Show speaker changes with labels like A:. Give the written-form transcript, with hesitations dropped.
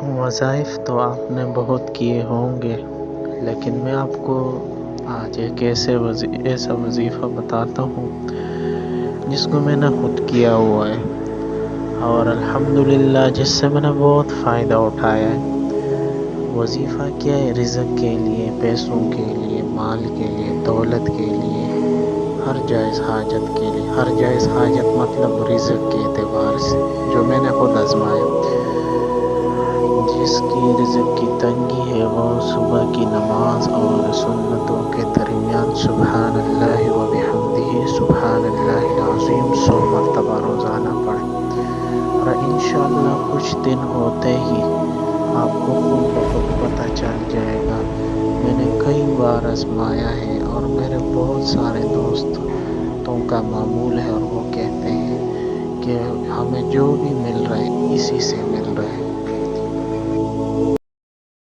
A: وظائف تو آپ نے بہت کیے ہوں گے، لیکن میں آپ کو آج ایک ایسا وظیفہ بتاتا ہوں جس کو میں نے خود کیا ہوا ہے اور الحمدللہ جس سے میں نے بہت فائدہ اٹھایا ہے۔ وظیفہ کیا ہے؟ رزق کے لیے، پیسوں کے لیے، مال کے لیے، دولت کے لیے، ہر جائز حاجت کے لیے۔ ہر جائز حاجت مطلب رزق کے اعتبار سے، جو میں نے خود آزمایا۔ جس کی رزق کی تنگی ہے وہ صبح کی نماز اور سنتوں کے درمیان سبحان اللہ و بحمدہ سبحان اللہ العظیم 100 مرتبہ روزانہ پڑھے، اور انشاءاللہ کچھ دن ہوتے ہی آپ کو خود بخود پتہ چل جائے گا۔ میں نے کئی بار آزمایا ہے اور میرے بہت سارے دوستوں کا معمول ہے، اور وہ کہتے ہیں کہ ہمیں جو بھی مل رہا ہے اسی سے